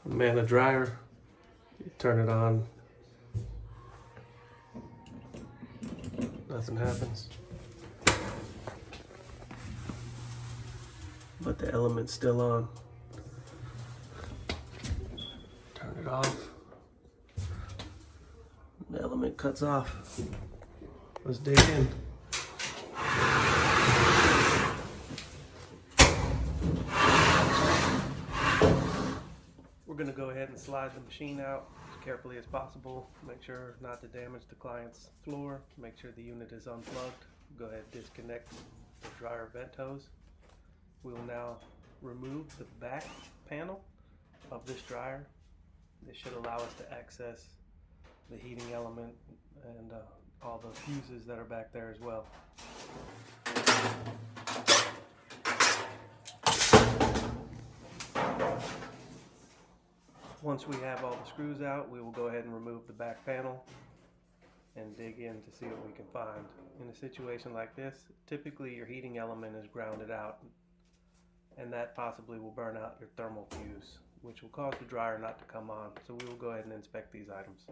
Amana dryer, you turn it on, nothing happens, but the element's still on. Turn it off, the element cuts off. Let's dig in. We're going to go ahead and slide the machine out as carefully as possible. Make sure not to damage the client's floor. Make sure the unit is unplugged. Go ahead and disconnect the dryer vent hose. We will now remove the back panel of this dryer. This should allow us to access the heating element and all the fuses that are back there as well. Once we have all the screws out, we will go ahead and remove the back panel and dig in to see what we can find. In a situation like this, typically your heating element is grounded out, and that possibly will burn out your thermal fuse, which will cause the dryer not to come on. So we will go ahead and inspect these items.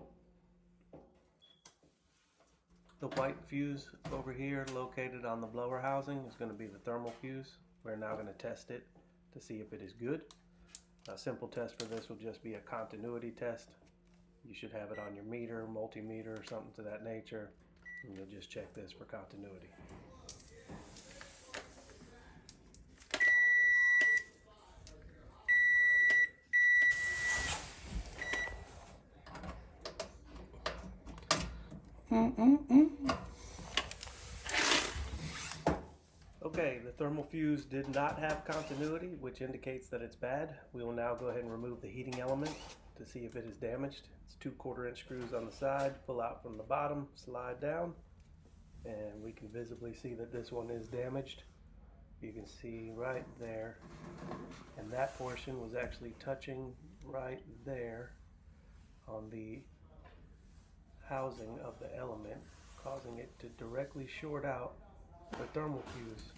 The white fuse over here located on the blower housing is going to be the thermal fuse. We're now going to test it to see if it is good. A simple test for this will just be a continuity test. You should have it on your meter, multimeter, or something to that nature, and you'll just check this for continuity. Okay, the thermal fuse did not have continuity, which indicates that it's bad. We will now go ahead and remove the heating element to see if it is damaged. It's 2 1/4-inch screws on the side, pull out from the bottom, slide down, and we can visibly see that this one is damaged. You can see right there, and that portion was actually touching right there on the housing of the element, causing it to directly short out the thermal fuse.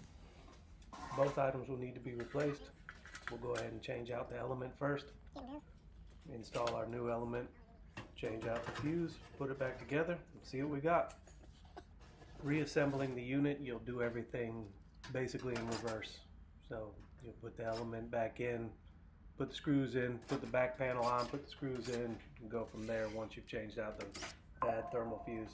Both items will need to be replaced. We'll go ahead and change out the element first, install our new element, change out the fuse, put it back together, and see what we got. Reassembling the unit, you'll do everything basically in reverse. So you'll put the element back in, put the screws in, put the back panel on, put the screws in, and go from there once you've changed out the bad thermal fuse.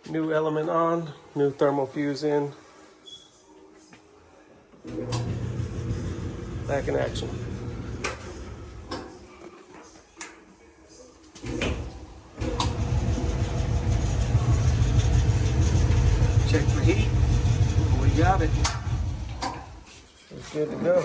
New element on, new thermal fuse in. Back in action. Check for heat. We got it. It's good to go.